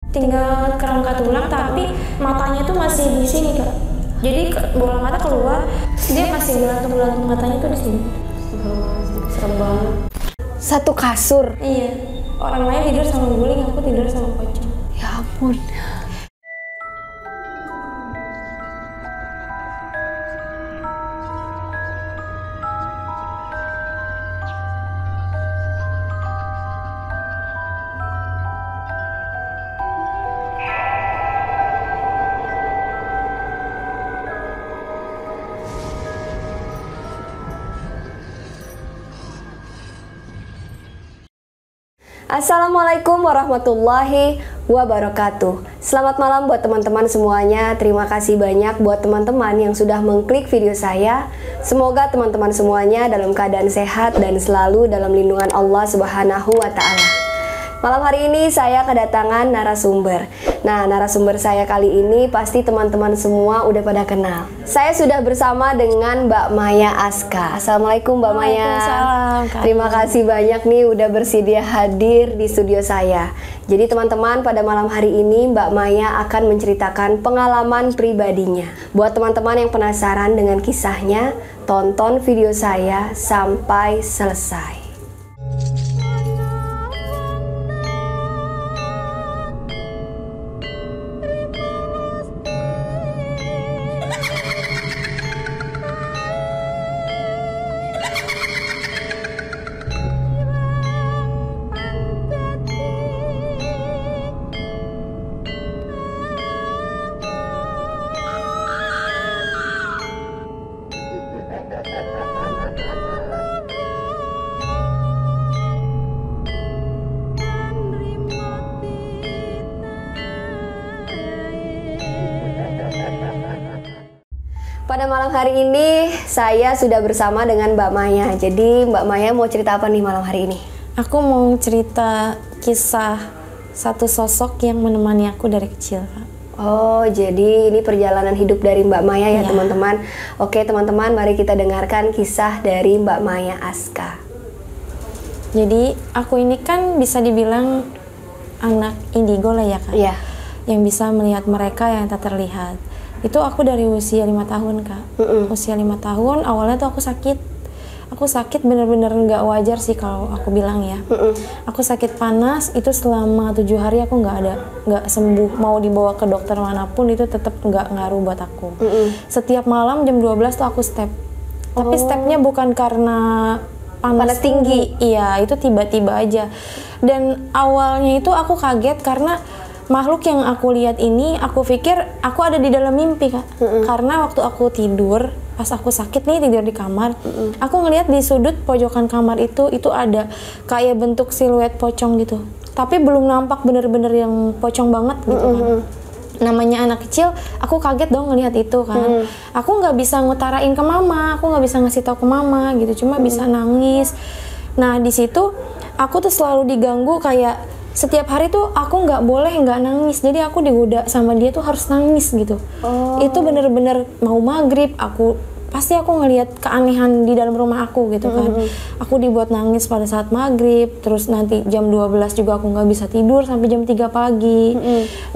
tinggal kerangka tulang, tapi matanya tuh masih di sini Kak. Jadi bola mata keluar, dia masih gelantung matanya tuh di sini. Serem banget. Satu kasur? Iya. Orang lain tidur sama guling, aku tidur sama pocong. Ya ampun. Assalamualaikum warahmatullahi wabarakatuh. Selamat malam buat teman-teman semuanya. Terima kasih banyak buat teman-teman yang sudah mengklik video saya. Semoga teman-teman semuanya dalam keadaan sehat dan selalu dalam lindungan Allah Subhanahu wa Ta'ala. Malam hari ini saya kedatangan narasumber. Nah, narasumber saya kali ini pasti teman-teman semua udah pada kenal. Saya sudah bersama dengan Mbak Maya Aska. Assalamualaikum Mbak Maya. Waalaikumsalam. Terima kasih banyak nih udah bersedia hadir di studio saya. Jadi teman-teman, pada malam hari ini Mbak Maya akan menceritakan pengalaman pribadinya. Buat teman-teman yang penasaran dengan kisahnya, tonton video saya sampai selesai. Pada malam hari ini saya sudah bersama dengan Mbak Maya. Jadi Mbak Maya mau cerita apa nih malam hari ini? Aku mau cerita kisah satu sosok yang menemani aku dari kecil, Kak. Oh, jadi ini perjalanan hidup dari Mbak Maya ya, Iya. teman-teman. Oke teman-teman, mari kita dengarkan kisah dari Mbak Maya Aska. Jadi aku ini kan bisa dibilang anak indigo lah ya, Kak. Iya. Yang bisa melihat mereka yang tak terlihat. Itu aku dari usia 5 tahun, Kak. Usia 5 tahun, awalnya tuh aku sakit. Aku sakit bener-bener nggak wajar sih kalau aku bilang ya. Aku sakit panas, itu selama 7 hari aku nggak sembuh. Mau dibawa ke dokter manapun itu tetap nggak ngaruh buat aku. Setiap malam jam 12 tuh aku step. Tapi stepnya bukan karena panas tinggi. Iya, itu tiba-tiba aja. Dan awalnya itu aku kaget karena makhluk yang aku lihat ini, aku pikir aku ada di dalam mimpi, Kak. Karena waktu aku tidur, pas aku sakit nih tidur di kamar, aku ngelihat di sudut pojokan kamar itu ada kayak bentuk siluet pocong gitu. Tapi belum nampak bener-bener yang pocong banget gitu kan. Namanya anak kecil, aku kaget dong ngelihat itu kan. Aku nggak bisa ngutarain ke mama, aku nggak bisa ngasih tahu ke mama gitu, cuma bisa nangis. Nah di situ aku tuh selalu diganggu kayak setiap hari tuh aku nggak boleh nggak nangis, jadi aku digoda sama dia tuh harus nangis gitu. Itu bener-bener mau maghrib pasti aku ngelihat keanehan di dalam rumah aku gitu kan. Aku dibuat nangis pada saat maghrib, terus nanti jam 12 juga aku nggak bisa tidur sampai jam 3 pagi.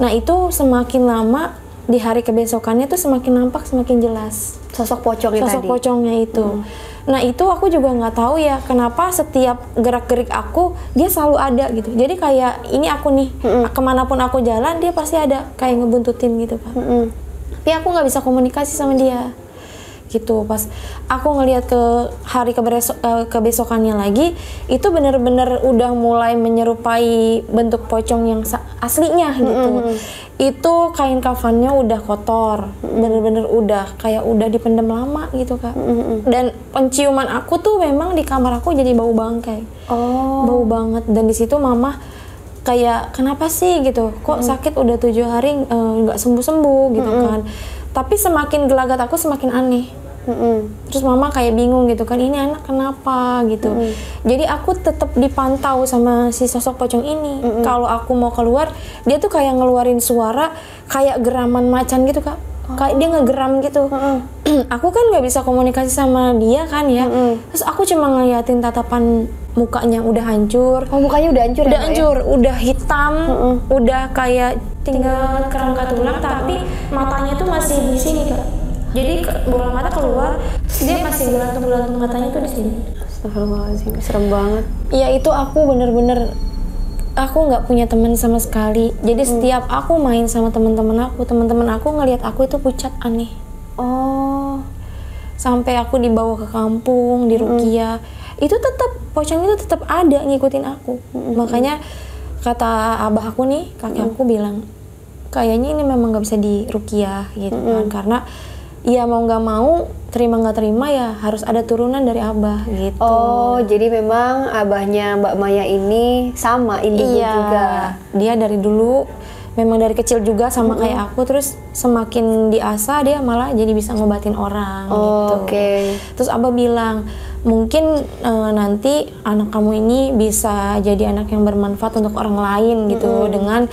Nah itu semakin lama di hari kebesokannya tuh semakin nampak, semakin jelas Sosok pocongnya sosok tadi? pocongnya itu. Nah itu aku juga nggak tahu ya kenapa setiap gerak-gerik aku dia selalu ada gitu. Jadi kayak ini aku nih, kemanapun aku jalan dia pasti ada kayak ngebuntutin gitu kan. Tapi aku nggak bisa komunikasi sama dia gitu. Pas aku ngelihat ke hari kebesokannya lagi, itu bener-bener udah mulai menyerupai bentuk pocong yang aslinya gitu. Itu kain kafannya udah kotor, bener-bener udah dipendam lama gitu, Kak. Dan penciuman aku tuh memang di kamar aku jadi bau bangkai. Bau banget. Dan di situ mama kayak kenapa sih gitu, kok sakit udah 7 hari nggak sembuh-sembuh gitu kan. Tapi semakin gelagat aku semakin aneh. Terus mama kayak bingung gitu kan, ini anak kenapa gitu. Jadi aku tetap dipantau sama si sosok pocong ini. Kalau aku mau keluar, dia tuh kayak ngeluarin suara kayak geraman macan gitu, Kak. kayak dia ngegeram gitu. Aku kan nggak bisa komunikasi sama dia kan ya. Terus aku cuma ngeliatin tatapan mukanya udah hancur. Oh, mukanya udah hancur. Udah hancur, udah hitam, udah kayak tinggal kerangka tulang, tapi matanya tuh masih di sini Kak. Jadi bola mata keluar, dia masih gelantung matanya tuh di sini. Astagfirullahaladzim, serem banget. Ya itu aku bener-bener aku nggak punya teman sama sekali. Jadi setiap aku main sama teman-teman aku ngelihat aku itu pucat aneh. Oh, sampai aku dibawa ke kampung di Rukia, itu tetap pocong itu tetap ada ngikutin aku. Makanya kata abah aku nih, kakek aku bilang kayaknya ini memang nggak bisa di Rukia gitu kan, karena ya mau nggak mau, terima nggak terima ya harus ada turunan dari abah gitu. Oh, jadi memang abahnya Mbak Maya ini sama indigo juga. Dia dari dulu memang dari kecil juga sama kayak aku, terus semakin diasah dia malah jadi bisa ngobatin orang gitu. Terus abah bilang mungkin nanti anak kamu ini bisa jadi anak yang bermanfaat untuk orang lain gitu, dengan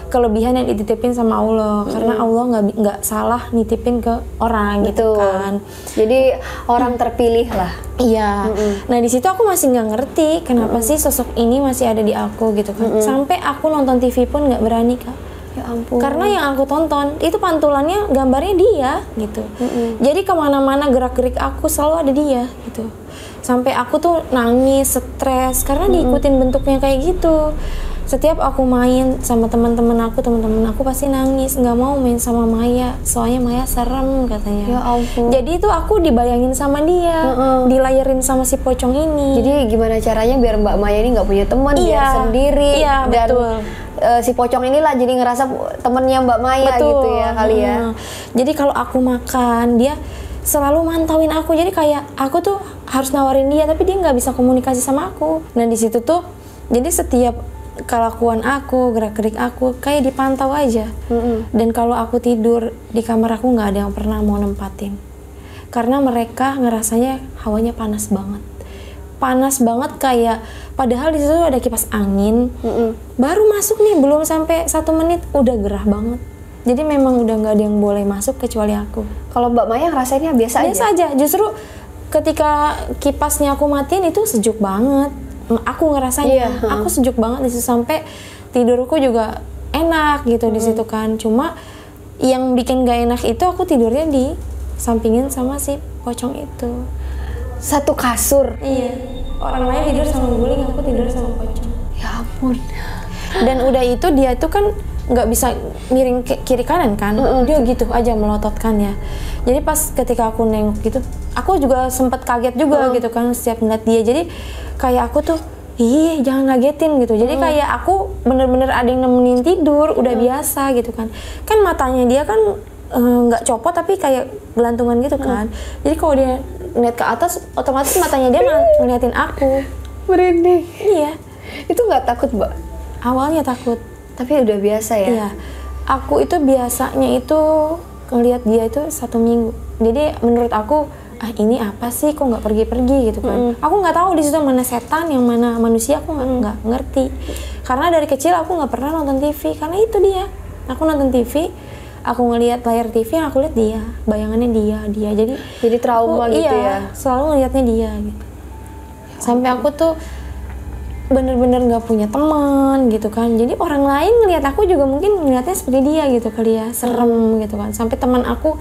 kelebihan yang dititipin sama Allah, karena Allah nggak salah nitipin ke orang gitu kan. Jadi orang terpilih lah. Iya. Nah di situ aku masih nggak ngerti kenapa sih sosok ini masih ada di aku gitu kan. Sampai aku nonton TV pun nggak berani Kak. Ya ampun. Karena yang aku tonton itu pantulannya gambarnya dia gitu. Jadi kemana-mana gerak-gerik aku selalu ada dia gitu. Sampai aku tuh nangis, stres karena diikutin bentuknya kayak gitu. Setiap aku main sama teman-teman aku pasti nangis, nggak mau main sama Maya, soalnya Maya serem katanya. Ya ampun. Jadi itu aku dibayangin sama dia, dilayerin sama si pocong ini. Jadi gimana caranya biar Mbak Maya ini nggak punya teman, biar sendiri, dan betul. Si pocong inilah jadi ngerasa temennya Mbak Maya gitu ya kali ya. Jadi kalau aku makan, dia selalu mantauin aku, jadi kayak aku tuh harus nawarin dia, tapi dia nggak bisa komunikasi sama aku. Nah di situ tuh, jadi setiap kelakuan aku, gerak-gerik aku kayak dipantau aja. Dan kalau aku tidur di kamar aku nggak ada yang pernah mau nempatin, karena mereka ngerasanya hawanya panas banget kayak padahal di situ ada kipas angin. Baru masuk nih belum sampai 1 menit udah gerah banget. Jadi memang udah nggak ada yang boleh masuk kecuali aku. Kalau Mbak Maya ngerasainnya biasa aja. Justru ketika kipasnya aku matiin itu sejuk banget. Aku ngerasanya, aku sejuk banget di situ, sampai tidurku juga enak gitu di situ kan. Cuma yang bikin gak enak itu aku tidurnya di sampingin sama si pocong itu. Satu kasur. Iya. Orang lain tidur sama guling, aku tidur sama pocong. Ya ampun. Dan udah itu dia tuh kan nggak bisa miring ke kiri kanan kan, dia gitu aja melototkan ya. Jadi pas ketika aku nengok gitu, aku juga sempat kaget juga gitu kan setiap ngeliat dia. Jadi kayak aku tuh, ih jangan ngagetin gitu. Jadi kayak aku bener-bener ada yang nemenin tidur, udah biasa gitu kan. Kan matanya dia kan nggak copot tapi kayak gelantungan gitu kan. Jadi kalau dia ngeliat ke atas, otomatis matanya dia ngeliatin aku. Merinding. Iya. Itu nggak takut Mbak? Awalnya takut. Tapi udah biasa ya? Iya. Aku itu biasanya itu ngelihat dia itu 1 minggu. Jadi menurut aku, ini apa sih, kok nggak pergi-pergi gitu kan. Aku nggak tahu di situ mana setan, yang mana manusia, aku nggak ngerti. Karena dari kecil aku nggak pernah nonton TV, karena itu dia. Aku nonton TV, aku ngelihat layar TV, yang aku lihat dia, bayangannya dia. Jadi trauma aku, gitu ya? Selalu ngelihatnya dia gitu. Sampai aku tuh bener-bener nggak punya teman gitu kan. Jadi orang lain ngelihat aku juga mungkin ngelihatnya seperti dia gitu kali ya, serem gitu kan. Sampai teman aku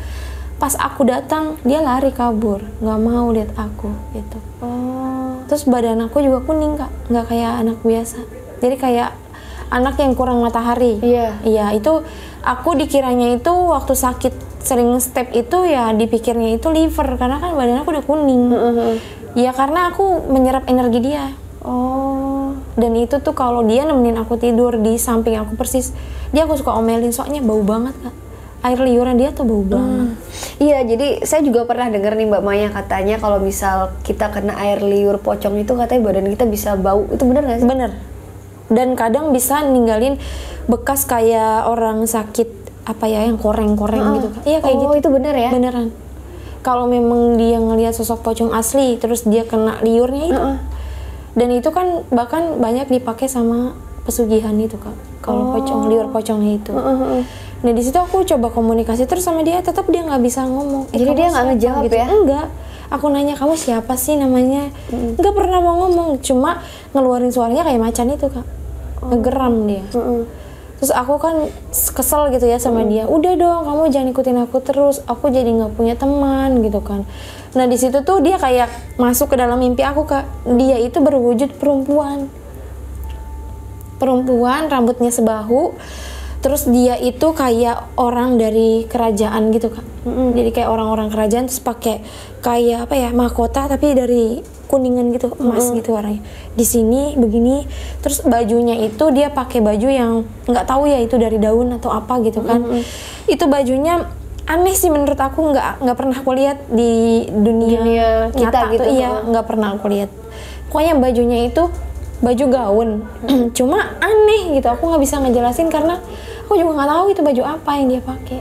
pas aku datang dia lari kabur, nggak mau lihat aku gitu. Terus badan aku juga kuning Kak, nggak kayak anak biasa. Jadi kayak anak yang kurang matahari. Iya, itu aku dikiranya itu waktu sakit sering step itu ya dipikirnya itu liver, karena kan badan aku udah kuning. Ya karena aku menyerap energi dia. Dan itu tuh kalau dia nemenin aku tidur di samping aku persis, dia aku suka omelin soalnya bau banget Kak. Air liuran dia tuh bau banget. Iya, jadi saya juga pernah dengar nih Mbak Maya, katanya kalau misal kita kena air liur pocong itu katanya badan kita bisa bau. Itu benar nggak sih? Bener. Dan kadang bisa ninggalin bekas kayak orang sakit apa ya, yang koreng-koreng gitu Kak. Iya kayak gitu. Itu bener ya? Beneran. Kalau memang dia ngelihat sosok pocong asli terus dia kena liurnya itu. Dan itu kan bahkan banyak dipakai sama pesugihan itu Kak. Kalau liur pocongnya itu. Nah di situ aku coba komunikasi terus sama dia, tetap dia nggak bisa ngomong. Jadi dia nggak ngejawab gitu. ya? Enggak. Aku nanya kamu siapa sih namanya, nggak pernah mau ngomong, cuma ngeluarin suaranya kayak macan itu Kak, ngegeram dia. Terus aku kan kesel gitu ya sama dia, udah dong kamu jangan ikutin aku terus, aku jadi nggak punya teman gitu kan. Nah di situ tuh dia kayak masuk ke dalam mimpi aku Kak, dia itu berwujud perempuan, rambutnya sebahu, terus dia itu kayak orang dari kerajaan gitu Kak. Jadi kayak orang-orang kerajaan, terus pakai kayak apa ya, mahkota tapi dari kuningan gitu, emas gitu warnanya. Di sini begini, terus bajunya itu dia pakai baju yang nggak tahu ya itu dari daun atau apa gitu kan. Itu bajunya aneh sih menurut aku, nggak pernah aku lihat di dunia kita nyata gitu. tuh, iya nggak pernah aku lihat. Pokoknya bajunya itu baju gaun, cuma aneh gitu. Aku nggak bisa ngejelasin karena aku juga nggak tahu itu baju apa yang dia pakai.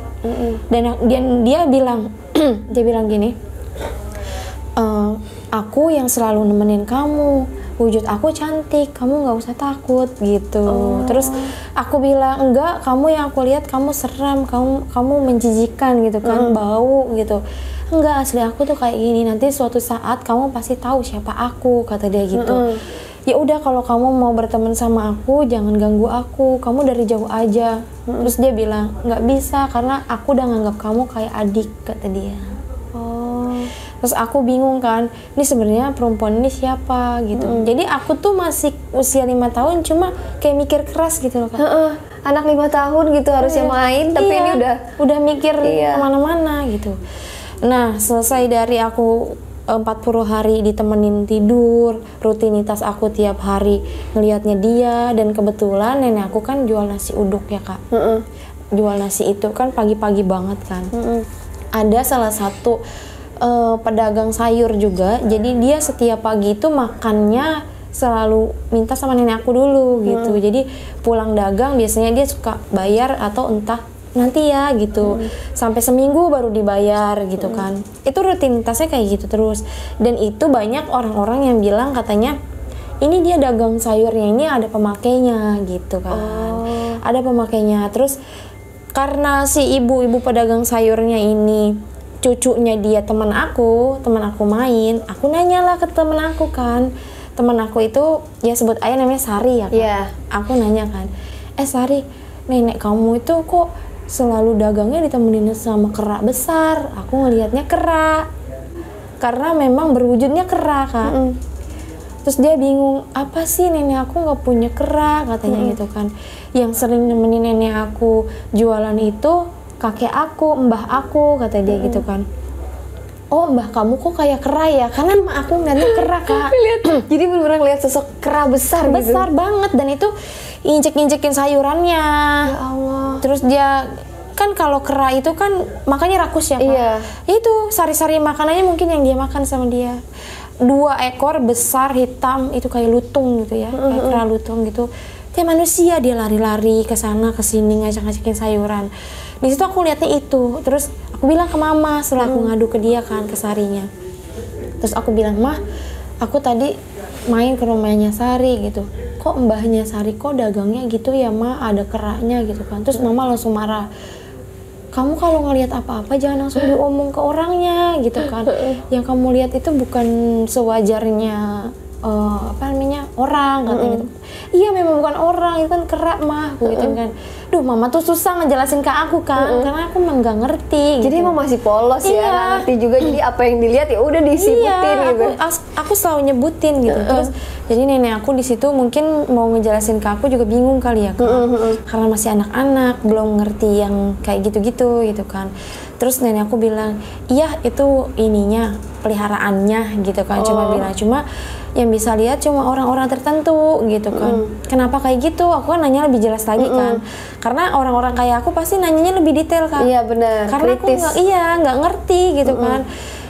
Dan dia bilang, dia bilang gini, aku yang selalu nemenin kamu, wujud aku cantik, kamu nggak usah takut gitu. Terus aku bilang enggak, kamu yang aku lihat kamu seram, kamu menjijikan gitu kan, bau gitu. Enggak, asli aku tuh kayak gini, nanti suatu saat kamu pasti tahu siapa aku, kata dia gitu. Ya udah kalau kamu mau berteman sama aku jangan ganggu aku, kamu dari jauh aja. Terus dia bilang nggak bisa karena aku udah nganggap kamu kayak adik, kata dia. Terus aku bingung kan, ini sebenarnya perempuan ini siapa gitu. Jadi aku tuh masih usia 5 tahun cuma kayak mikir keras gitu loh Kak. Anak 5 tahun gitu harusnya main, tapi ini udah mikir kemana-mana gitu. Nah selesai dari aku 40 hari ditemenin tidur, rutinitas aku tiap hari ngelihatnya dia, dan kebetulan nenek aku kan jual nasi uduk ya Kak. Jual nasi itu kan pagi-pagi banget kan. Ada salah satu pedagang sayur juga, jadi dia setiap pagi itu makannya selalu minta sama nenek aku dulu gitu. Jadi pulang dagang biasanya dia suka bayar atau entah nanti ya gitu, sampai seminggu baru dibayar gitu kan. Itu rutinitasnya kayak gitu terus. Dan itu banyak orang-orang yang bilang katanya ini dia dagang sayurnya ini ada pemakainya gitu kan. Ada pemakainya. Terus karena si ibu-ibu pedagang sayurnya ini cucunya dia teman aku main, aku nanyalah ke teman aku kan. Teman aku itu ya sebut aja namanya Sari ya kan. Aku nanya kan, Sari, nenek kamu itu kok selalu dagangnya ditemenin sama kera besar? Aku ngelihatnya kera, karena memang berwujudnya kera Kak. Terus dia bingung, apa sih nenek aku nggak punya kera, katanya gitu kan. Yang sering nemenin nenek aku jualan itu kakek aku, mbah aku, kata dia gitu kan. Oh mbah kamu kok kayak kera ya, karena emak aku ngeliatnya kera Kak. Jadi bener-bener lihat sosok kera besar gitu. Besar banget, dan itu injek-injekin sayurannya. Ya Allah. Terus dia kan kalau kera itu kan makanya rakus ya Kak. Iya. Itu sari-sari makanannya mungkin yang dia makan sama dia. 2 ekor besar hitam itu kayak lutung gitu ya, kayak kera lutung gitu. Kayak manusia, dia lari-lari ke sana ke sini ngajak-ngajakin sayuran. Di situ aku lihatnya itu. Terus aku bilang ke mama setelah aku ngadu ke dia kan, ke Sarinya. Terus aku bilang, "Mah, aku tadi main ke rumahnya Sari gitu. Kok mbahnya Sari kok dagangnya gitu ya, Ma? Ada keranya gitu kan." Terus mama langsung marah. "Kamu kalau ngelihat apa-apa jangan langsung diomong ke orangnya gitu kan. Yang kamu lihat itu bukan sewajarnya orang," katanya gitu. "Iya memang bukan orang, itu kan kera Mah," gitu kan. Duh mama tuh susah ngejelasin ke aku kan, karena aku emang nggak ngerti. Jadi emang masih polos ya, nggak ngerti juga. Jadi apa yang dilihat ya udah disibutin gitu. Aku selalu nyebutin gitu. Terus jadi nenek aku di situ mungkin mau ngejelasin ke aku juga bingung kali ya Kak. Karena masih anak-anak, belum ngerti yang kayak gitu-gitu gitu kan. Terus nenek aku bilang, "Iya itu ininya, peliharaannya," gitu kan. Cuma yang bisa lihat cuma orang-orang tertentu gitu kan. Kenapa kayak gitu? Aku kan nanya lebih jelas lagi kan. Karena orang-orang kayak aku pasti nanyanya lebih detail kan. Iya benar. Karena kritis. Aku nggak ngerti gitu kan.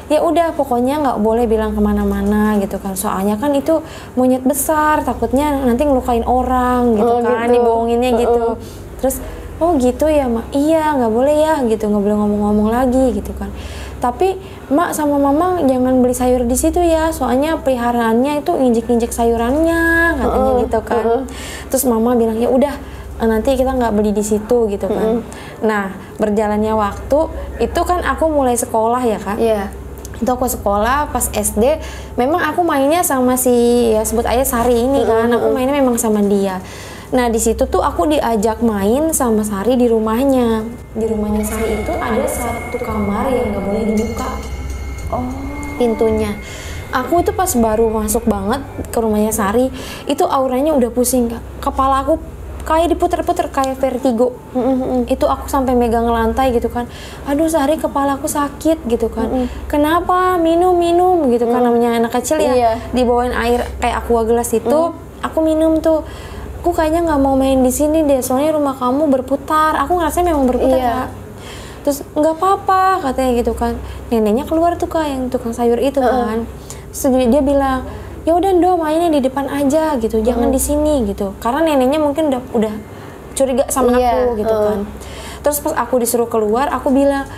Ya udah pokoknya nggak boleh bilang kemana-mana gitu kan. Soalnya kan itu monyet besar, takutnya nanti ngelukain orang gitu kan. Gitu. Dibohonginnya gitu. Terus oh gitu ya Mak. Iya nggak boleh ya gitu, nggak boleh ngomong-ngomong lagi gitu kan. Tapi Mak sama Mama jangan beli sayur di situ ya, soalnya peliharaannya itu injek-injek sayurannya, katanya gitu kan. Terus Mama bilang ya udah nanti kita nggak beli di situ gitu kan. Nah berjalannya waktu itu kan aku mulai sekolah ya kak. Itu aku sekolah pas SD, memang aku mainnya sama si ya sebut aja Sari ini kan, aku mainnya memang sama dia. Nah di situ tuh aku diajak main sama Sari di rumahnya. Di rumahnya Sari itu ada satu kamar yang nggak boleh dibuka pintunya. Aku itu pas baru masuk banget ke rumahnya Sari, itu auranya udah pusing kak. Kepala aku kayak diputer-puter kayak vertigo. Itu aku sampai megang lantai gitu kan. Aduh Sari, kepala aku sakit gitu kan. Kenapa? Minum gitu kan, namanya anak kecil ya. Dibawain air kayak aqua gelas itu, aku minum tuh. Aku kayaknya nggak mau main di sini deh, soalnya rumah kamu berputar. Aku ngerasa memang berputar kak. Terus nggak apa-apa katanya gitu kan. Neneknya keluar tuh kak, yang tukang sayur itu kan. Terus dia bilang, ya udah Do, mainnya di depan aja gitu, jangan di sini gitu. Karena neneknya mungkin udah curiga sama aku gitu kan. Terus pas aku disuruh keluar, aku bilang,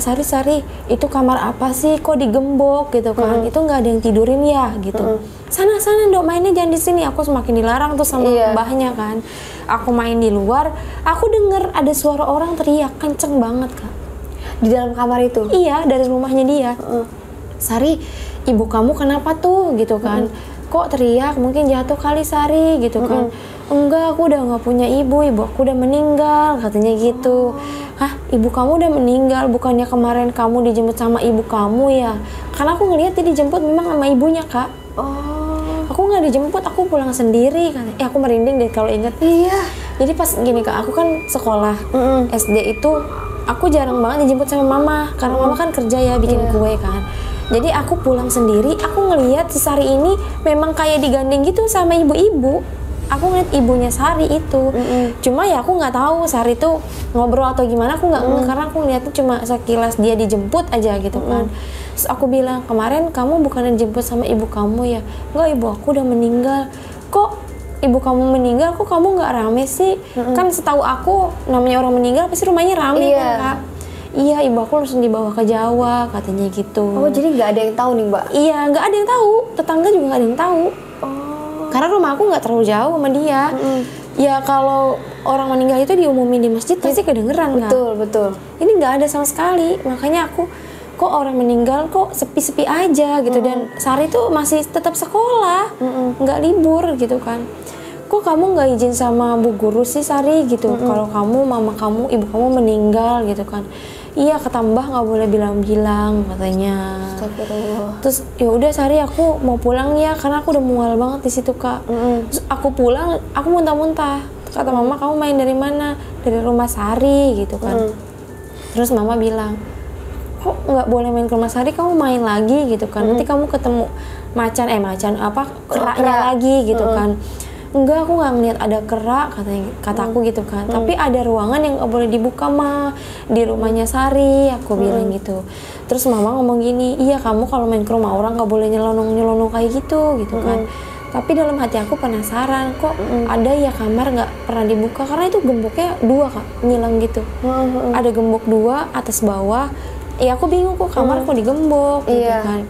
Sari, itu kamar apa sih? Kok digembok gitu kan? Itu nggak ada yang tidurin ya gitu. Sana Do, mainnya jangan di sini. Aku semakin dilarang tuh sama mbahnya kan. Aku main di luar, aku denger ada suara orang teriak kenceng banget kak. Di dalam kamar itu? Iya, dari rumahnya dia. Sari, ibu kamu kenapa tuh gitu kan? Kok teriak? Mungkin jatuh kali Sari gitu kan. Enggak, aku udah nggak punya ibu aku udah meninggal katanya gitu. Hah, ibu kamu udah meninggal? Bukannya kemarin kamu dijemput sama ibu kamu ya? Karena aku ngeliat dia dijemput memang sama ibunya kak. Aku nggak dijemput, aku pulang sendiri kan. Aku merinding deh kalau inget. Jadi pas gini kak, aku kan sekolah SD itu aku jarang banget dijemput sama mama karena mama kan kerja ya, bikin kue kan. Jadi aku pulang sendiri, aku ngelihat si Sari ini memang kayak digandeng gitu sama ibu-ibu. Aku ngeliat ibunya Sari itu. Cuma ya aku nggak tahu Sari tuh ngobrol atau gimana, aku nggak karena aku ngeliatnya cuma sekilas dia dijemput aja gitu kan. Terus aku bilang, kemarin kamu bukan dijemput sama ibu kamu ya? Enggak, ibu aku udah meninggal. Kok ibu kamu meninggal, kok kamu nggak rame sih? Kan setahu aku namanya orang meninggal pasti rumahnya rame kan kak. Iya, ibu aku langsung dibawa ke Jawa katanya gitu. Jadi nggak ada yang tahu nih mbak? Iya, nggak ada yang tahu, tetangga juga nggak ada yang tahu. Karena rumah aku nggak terlalu jauh sama dia. Ya kalau orang meninggal itu diumumin di masjid pasti kedengeran kan. Betul. Ini nggak ada sama sekali, makanya aku kok orang meninggal kok sepi-sepi aja gitu. Dan Sari tuh masih tetap sekolah, nggak libur gitu kan. Kok kamu nggak izin sama bu guru sih Sari gitu? Kalau kamu, mama kamu, ibu kamu meninggal gitu kan? Iya, ketambah nggak boleh bilang-bilang katanya. Terus ya udah Sari, aku mau pulang ya karena aku udah mual banget di situ kak. Terus aku pulang, aku muntah-muntah. Kata mama, kamu main dari mana? Dari rumah Sari gitu kan. Terus mama bilang, kok nggak boleh main ke rumah Sari, kamu main lagi gitu kan. Nanti kamu ketemu macan keraknya lagi gitu kan. Enggak, aku nggak ngeliat ada kerak kataku gitu kan. Tapi ada ruangan yang nggak boleh dibuka mah di rumahnya Sari, aku bilang gitu. Terus mama ngomong gini, iya kamu kalau main ke rumah orang nggak boleh nyelonong kayak gitu kan. Tapi dalam hati aku penasaran, kok ada ya kamar nggak pernah dibuka, karena itu gemboknya 2 kak, ngilang gitu. Ada gembok 2 atas bawah. Ya aku bingung kok kamar kok digembok gitu kan.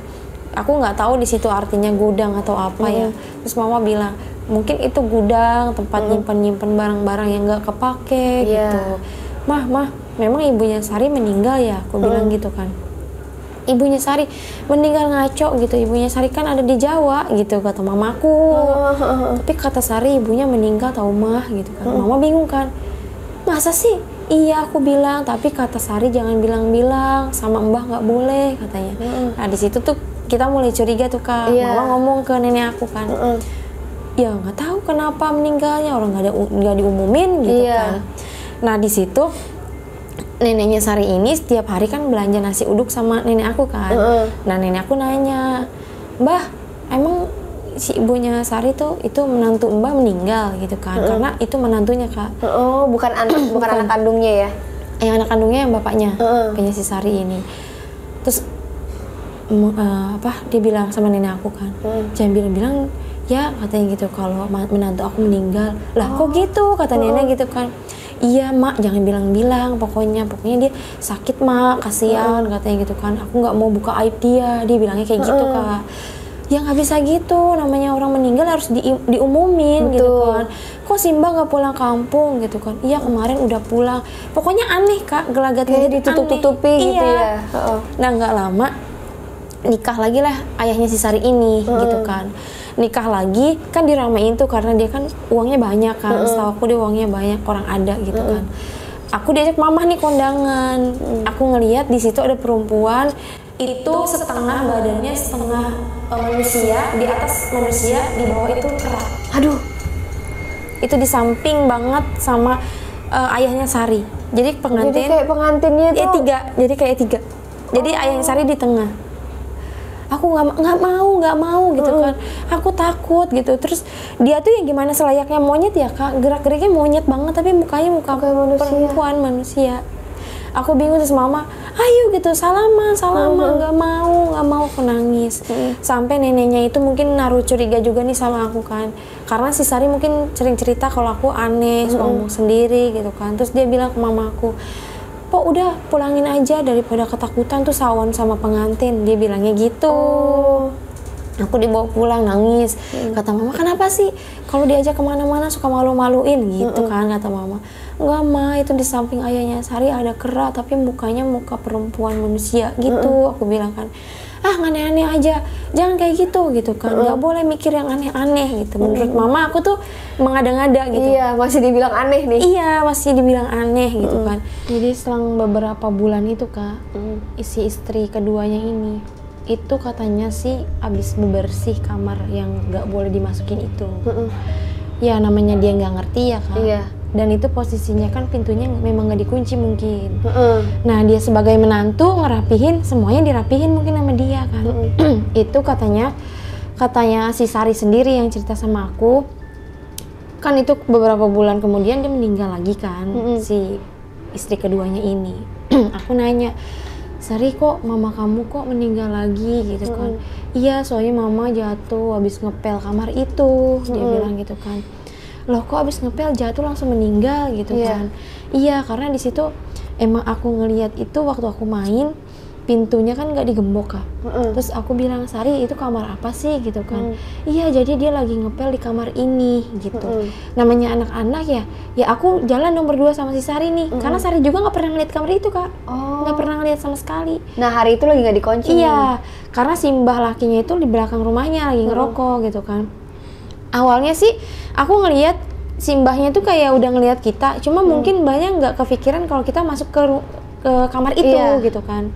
Aku nggak tahu di situ artinya gudang atau apa ya. Terus mama bilang, mungkin itu gudang tempat nyimpen barang-barang yang nggak kepake gitu. Mah, memang ibunya Sari meninggal ya? Aku bilang gitu kan. Ibunya Sari meninggal ngaco gitu. Ibunya Sari kan ada di Jawa gitu kata mamaku. Tapi kata Sari ibunya meninggal tau mah gitu kan. Mama bingung kan. Masa sih? Iya aku bilang, tapi kata Sari jangan bilang-bilang sama mbah nggak boleh katanya. Nah di situ tuh kita mulai curiga tuh kak. Mama ngomong ke nenek aku kan. Ya nggak tahu kenapa meninggalnya, orang nggak diumumin gitu kan. Nah di situ neneknya Sari ini setiap hari kan belanja nasi uduk sama nenek aku kan. Nah nenek aku nanya, Mbah emang si ibunya Sari tuh itu menantu Mbah meninggal gitu kan? Karena itu menantunya kak. Bukan anak kandungnya ya? Yang anak kandungnya yang bapaknya, punya si Sari ini. Terus dia bilang sama nenek aku kan, jangan bilang-bilang ya katanya gitu kalau menantu aku meninggal. Lah kok gitu kata nenek gitu kan. Iya mak, jangan bilang-bilang, pokoknya dia sakit mak, kasihan katanya gitu kan. Aku nggak mau buka aib dia bilangnya kayak gitu kak. Ya nggak bisa gitu, namanya orang meninggal harus diumumin. Betul. Gitu kan. Kok Simba nggak pulang kampung gitu kan? Iya kemarin udah pulang. Pokoknya aneh Kak, gelagatnya Kayak ditutup-tutupi gitu ya. Nah nggak lama nikah lagi lah ayahnya si Sari ini gitu kan. Nikah lagi kan diramein tuh karena dia kan uangnya banyak kan. Setahu aku dia uangnya banyak, orang ada gitu kan. Aku diajak mama nih kondangan. Aku ngelihat di situ ada perempuan itu setengah badannya setengah manusia, di atas manusia, di bawah itu kera. Aduh. Itu di samping banget sama ayahnya Sari. Jadi pengantin. Jadi kayak pengantinnya tuh. Tiga. Jadi kayak tiga. Jadi ayahnya Sari di tengah. Aku nggak mau gitu kan. Aku takut gitu. Terus dia tuh yang gimana selayaknya monyet ya Kak. Gerak-geriknya monyet banget tapi mukanya muka perempuan manusia. Aku bingung terus mama, ayo gitu salaman, nggak mau, aku nangis. Sampai neneknya itu mungkin naruh curiga juga nih sama aku kan. Karena si Sari mungkin sering cerita kalau aku aneh, suka ngomong sendiri gitu kan. Terus dia bilang ke mama aku, "Pok udah pulangin aja daripada ketakutan tuh sawan sama pengantin." Dia bilangnya gitu. Aku dibawa pulang nangis. Kata mama, "Kenapa sih kalau diajak kemana-mana suka malu-maluin?" Gitu kan kata mama. "Enggak Ma, itu di samping ayahnya Sari ada kera tapi mukanya muka perempuan manusia gitu." Aku bilang kan, "Ah aneh-aneh aja, jangan kayak gitu kan, nggak boleh mikir yang aneh-aneh gitu." Menurut mama aku tuh mengada-ngada gitu. Iya, masih dibilang aneh nih. Iya, masih dibilang aneh gitu kan. Jadi selang beberapa bulan itu Kak, isi istri keduanya ini itu katanya sih abis bebersih kamar yang nggak boleh dimasukin itu. Ya namanya dia nggak ngerti ya Kak. Iya. Dan itu posisinya kan pintunya memang nggak dikunci mungkin. Nah dia sebagai menantu ngerapihin, semuanya dirapihin mungkin sama dia kan. Itu katanya si Sari sendiri yang cerita sama aku. Kan itu beberapa bulan kemudian dia meninggal lagi kan, si istri keduanya ini. Aku nanya, "Sari kok mama kamu kok meninggal lagi?" gitu kan. "Iya soalnya mama jatuh habis ngepel kamar itu." Dia bilang gitu kan. "Loh kok abis ngepel jatuh langsung meninggal?" gitu kan. Iya karena di situ emang aku ngelihat itu waktu aku main pintunya kan nggak digembok Kak. Terus aku bilang, "Sari itu kamar apa sih?" gitu kan. "Iya jadi dia lagi ngepel di kamar ini." gitu. Namanya anak-anak ya aku jalan dong berdua sama si Sari nih. Karena Sari juga nggak pernah ngeliat kamar itu Kak. Nggak pernah ngeliat sama sekali. Nah hari itu lagi nggak dikunci. Iya karena si mbah lakinya itu di belakang rumahnya lagi ngerokok gitu kan. Awalnya sih aku ngelihat si mbahnya tuh kayak udah ngelihat kita, cuma mungkin mbahnya nggak kepikiran kalau kita masuk ke kamar itu gitu kan.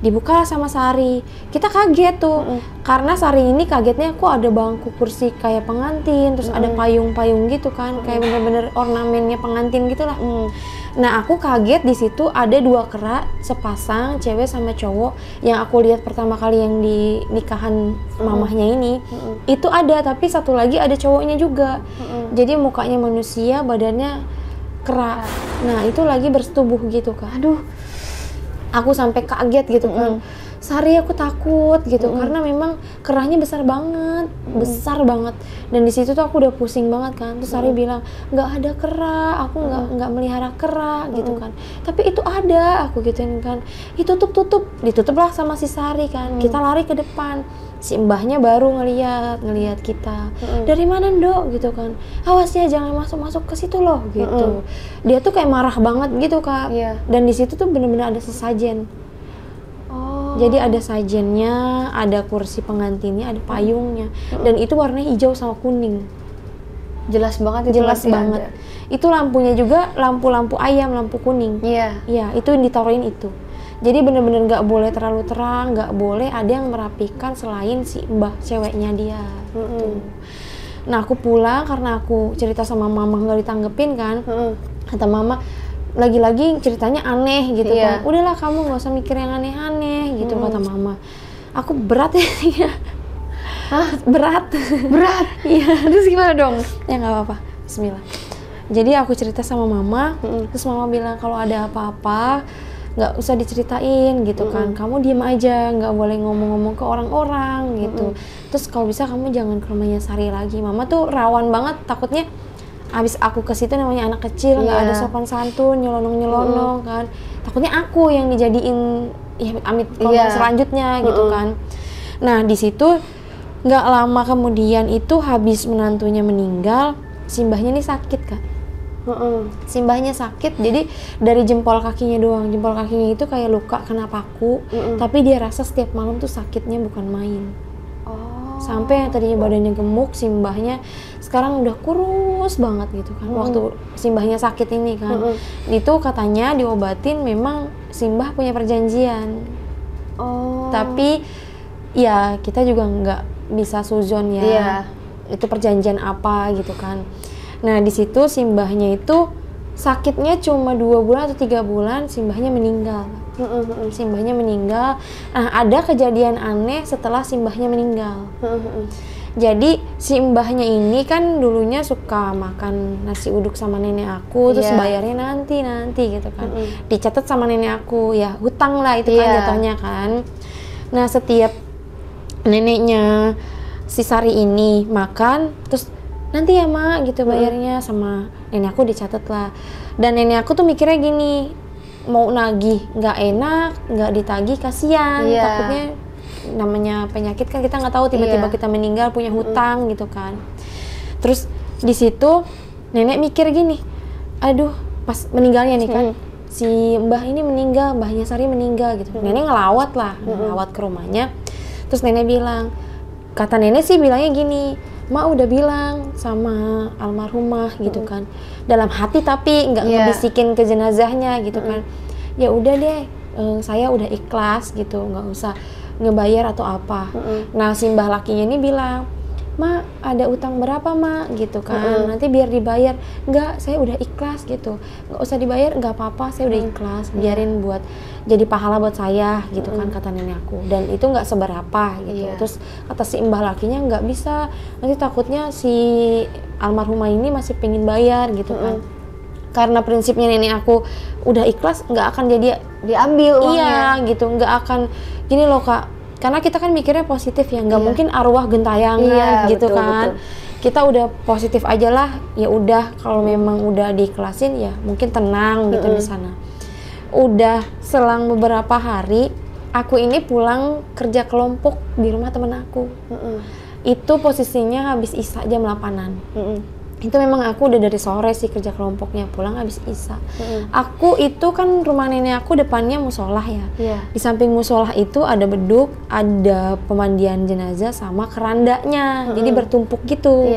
Dibuka sama Sari, kita kaget tuh karena Sari ini kagetnya kok ada bangku kursi kayak pengantin, terus ada payung-payung gitu kan, kayak bener-bener ornamennya pengantin gitulah. Nah aku kaget di situ ada dua kera sepasang cewek sama cowok yang aku lihat pertama kali yang di nikahan mamahnya ini. Itu ada tapi satu lagi ada cowoknya juga. Jadi mukanya manusia, badannya kera. Nah itu lagi bersetubuh gitu kan. Aduh, aku sampai kaget gitu kan. Sari aku takut gitu karena memang kerahnya besar banget, dan di situ tuh aku udah pusing banget kan. Terus Sari bilang nggak ada kera, aku nggak melihara kera gitu kan. Tapi itu ada, aku gituin kan. Ditutup lah sama si Sari kan. Kita lari ke depan. Si mbahnya baru ngelihat kita. "Dari mana Dok?" gitu kan. "Awas ya jangan masuk ke situ loh." gitu. Dia tuh kayak marah banget gitu Kak. Dan di situ tuh bener-bener ada sesajen. Jadi ada sajennya, ada kursi pengantinnya, ada payungnya, dan itu warnanya hijau sama kuning. Jelas banget itu. Jelas banget. Itu lampunya juga lampu-lampu ayam, lampu kuning. Iya, itu yang ditaruhin itu. Jadi bener-bener nggak boleh terlalu terang, nggak boleh ada yang merapikan selain si mbah ceweknya dia. Gitu. Nah aku pulang karena aku cerita sama mama nggak ditanggepin kan. Kata mama, lagi-lagi ceritanya aneh gitu kan. "Udahlah kamu nggak usah mikir yang aneh-aneh" gitu kata mama. Aku berat ya. Berat. Iya. Terus gimana dong? Ya nggak apa-apa. Bismillah. Jadi aku cerita sama mama. Terus mama bilang kalau ada apa-apa nggak usah diceritain gitu kan. Kamu diem aja, nggak boleh ngomong-ngomong ke orang-orang gitu. Terus kalau bisa kamu jangan ke rumahnya Sari lagi. Mama tuh rawan banget, takutnya abis aku ke situ namanya anak kecil nggak ada sopan santun, nyelonong kan. Takutnya aku yang dijadiin ya amit korban selanjutnya gitu kan. Nah di situ nggak lama kemudian itu habis menantunya meninggal, simbahnya nih sakit Kak. Simbahnya sakit, jadi dari jempol kakinya doang. Jempol kakinya itu kayak luka kena paku, tapi dia rasa setiap malam tuh sakitnya bukan main. Sampai yang tadinya badannya gemuk, simbahnya sekarang udah kurus banget gitu kan. Waktu simbahnya sakit ini kan, itu katanya diobatin, memang simbah punya perjanjian. Tapi ya kita juga nggak bisa suzon ya. Itu perjanjian apa gitu kan. Nah di situ simbahnya itu sakitnya cuma 2 bulan atau 3 bulan, simbahnya meninggal. Simbahnya meninggal. Nah ada kejadian aneh setelah simbahnya meninggal. Jadi simbahnya ini kan dulunya suka makan nasi uduk sama nenek aku, terus bayarnya nanti gitu kan. Dicatat sama nenek aku, ya hutang lah itu kan jatuhnya kan. Nah setiap neneknya si Sari ini makan, terus nanti ya mak gitu bayarnya sama nenek aku, dicatat lah. Dan nenek aku tuh mikirnya gini, mau nagih nggak enak, nggak ditagih kasihan, takutnya namanya penyakit kan kita nggak tahu tiba-tiba kita meninggal punya hutang gitu kan. Terus di situ nenek mikir gini, aduh pas meninggalnya nih kan, si mbah ini meninggal, mbahnya Sari meninggal gitu. Nenek ngelawat lah, ngelawat ke rumahnya. Terus nenek bilang, kata nenek sih bilangnya gini, mak udah bilang sama almarhumah gitu kan, dalam hati tapi nggak ngebisikin ke jenazahnya gitu kan. Ya udah deh, saya udah ikhlas gitu, nggak usah ngebayar atau apa. Nah si mbah lakinya ini bilang, mak ada utang berapa mak gitu kan, nanti biar dibayar. Enggak, saya udah ikhlas gitu, nggak usah dibayar, nggak apa-apa, saya udah ikhlas, biarin buat jadi pahala buat saya gitu kan, kata nenek aku. Dan itu nggak seberapa gitu. Terus kata si mbah lakinya, nggak bisa, nanti takutnya si almarhumah ini masih pengen bayar gitu kan. Karena prinsipnya nenek aku udah ikhlas, nggak akan jadi diambil uangnya. Iya gitu, nggak akan gini loh Kak, karena kita kan mikirnya positif ya, nggak mungkin arwah gentayangan gitu kan. Kita udah positif aja lah, ya udah kalau memang udah diikhlasin ya mungkin tenang gitu di sana. Udah selang beberapa hari, aku ini pulang kerja kelompok di rumah temen aku. Itu posisinya habis isya jam 8-an. Itu memang aku udah dari sore sih kerja kelompoknya, pulang habis isya. Aku itu kan rumah nenek aku depannya musolah ya. Di samping musolah itu ada beduk, ada pemandian jenazah sama kerandanya, jadi bertumpuk gitu.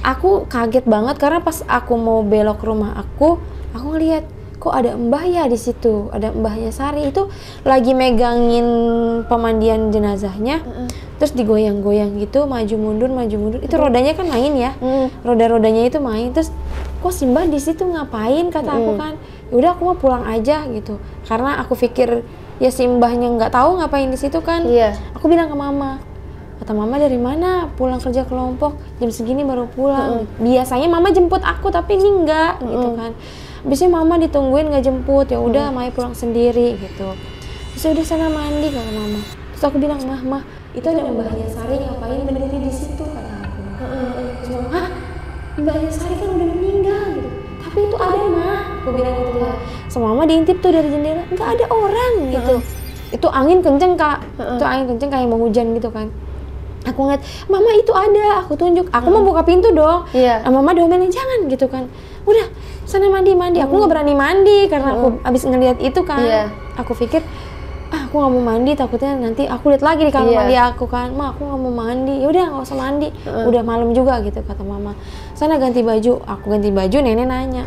Aku kaget banget karena pas aku mau belok ke rumah aku ngeliat kok ada mbah ya di situ, ada mbahnya Sari itu lagi megangin pemandian jenazahnya, terus digoyang-goyang gitu, maju mundur, itu rodanya kan main ya, roda-rodanya itu main, terus kok si mbah di situ ngapain, kata aku kan. Yaudah aku mau pulang aja gitu, karena aku pikir ya si mbahnya nggak tahu ngapain di situ kan. Aku bilang ke mama, kata mama dari mana pulang kerja kelompok jam segini baru pulang. Biasanya mama jemput aku tapi ini enggak gitu kan. Biasanya mama ditungguin nggak jemput, ya udah Mai pulang sendiri gitu. Terus udah sana mandi kata mama. Terus aku bilang, mah itu ada mbahnya Sari ngapain berdiri di situ, kata aku. Terus mama, hah mbahnya Sari kan udah meninggal gitu. Tapi itu ada mah, aku bilang gitu ya. Sama mama diintip tuh dari jendela, nggak ada orang gitu. Itu angin kenceng Kak, itu angin kenceng kayak mau hujan gitu kan. Aku ngeliat, mama itu ada, aku tunjuk, aku mau buka pintu dong. Mama diomelin jangan gitu kan. Udah sana mandi. Aku nggak berani mandi karena aku abis ngeliat itu kan. Aku pikir aku nggak mau mandi, takutnya nanti aku lihat lagi di kamar mandi aku kan. Ma aku nggak mau mandi, ya udah nggak usah mandi, udah malam juga gitu kata mama. Sana ganti baju, aku ganti baju, nenek nanya,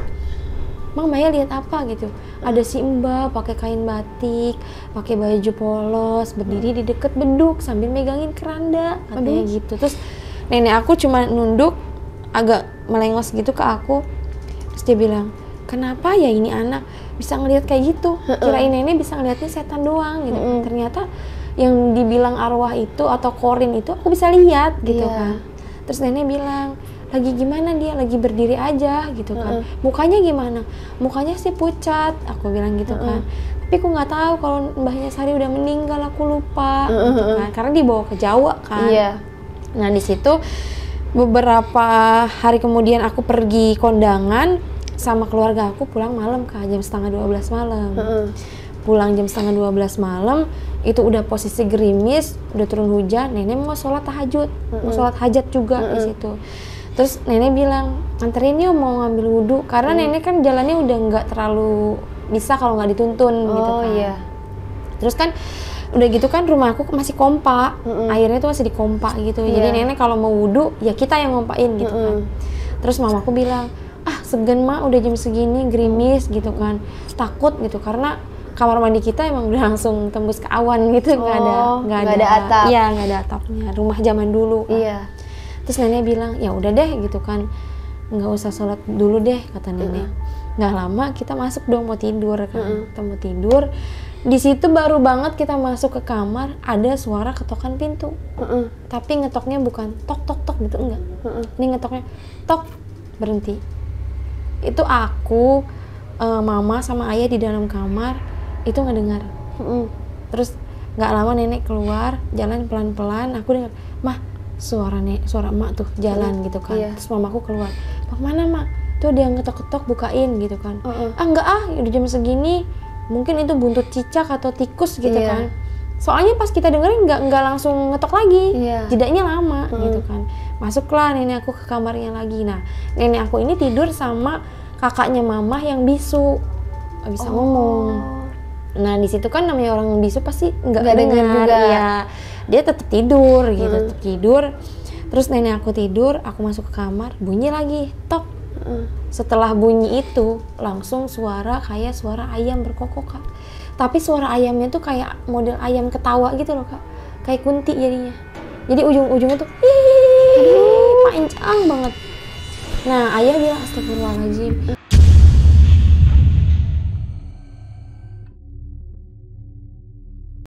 Mang Maya lihat apa gitu? Ada si mbah pakai kain batik, pakai baju polos, berdiri di deket beduk sambil megangin keranda, katanya gitu. Terus nenek aku cuma nunduk, agak melengos gitu ke aku. Terus dia bilang, kenapa ya ini anak bisa ngelihat kayak gitu? Kirain nenek bisa ngelihatnya setan doang gitu. Ternyata yang dibilang arwah itu atau korin itu aku bisa lihat gitu kan. Terus nenek bilang, lagi gimana dia? Lagi berdiri aja gitu kan. Mukanya gimana? Mukanya sih pucat, aku bilang gitu kan. Tapi aku nggak tahu kalau mbahnya Sari udah meninggal, aku lupa gitu kan. Karena dibawa ke Jawa kan. Nah di situ beberapa hari kemudian aku pergi kondangan sama keluarga aku, pulang malam Kak, jam 11:30 malam. pulang jam setengah 12 malam, itu udah posisi gerimis, udah turun hujan, nenek mau sholat tahajud, mau sholat hajat juga di situ. Terus nenek bilang, anterin yuk mau ngambil wudhu, karena nenek kan jalannya udah nggak terlalu bisa kalau nggak dituntun gitu kan. Iya. Terus kan udah gitu kan rumahku masih kompa, airnya tuh masih dikompa gitu. Jadi nenek kalau mau wudhu ya kita yang ngompain gitu kan. Terus mamaku bilang, segan mak udah jam segini gerimis gitu kan, takut gitu karena kamar mandi kita emang udah langsung tembus ke awan gitu, nggak ada atap. Iya, nggak ada atapnya, rumah zaman dulu kan. Iya. Terus nenek bilang ya udah deh gitu kan, nggak usah sholat dulu deh kata nenek. Nggak lama kita masuk dong mau tidur kan, kita mau tidur. Di situ baru banget kita masuk ke kamar ada suara ketokan pintu. Tapi ngetoknya bukan tok tok tok gitu, enggak. Ini ngetoknya tok, berhenti. Itu aku, mama sama ayah di dalam kamar itu nggak dengar. Terus nggak lama nenek keluar jalan pelan-pelan, aku dengar, mah suara emak tuh jalan gitu kan. Terus mamaku keluar, mau kemana mak? Tuh dia ngetok-ketok bukain gitu kan. Enggak udah jam segini, mungkin itu buntut cicak atau tikus gitu kan. Soalnya pas kita dengerin nggak langsung ngetok lagi, jedanya lama gitu kan. Masuklah nenek aku ke kamarnya lagi. Nah nenek aku ini tidur sama kakaknya mama yang bisu, nggak bisa ngomong. Nah di situ kan namanya orang bisu pasti nggak dengar juga. Ya, dia tetap tidur gitu, tetap tidur. Terus nenek aku tidur, aku masuk ke kamar, bunyi lagi tok. Setelah bunyi itu langsung suara kayak suara ayam berkokok kak. Tapi suara ayamnya tuh kayak model ayam ketawa gitu loh kak, kayak kunti jadinya. Jadi ujung-ujungnya tuh panjang banget. Nah ayah bilang astagfirullahaladzim,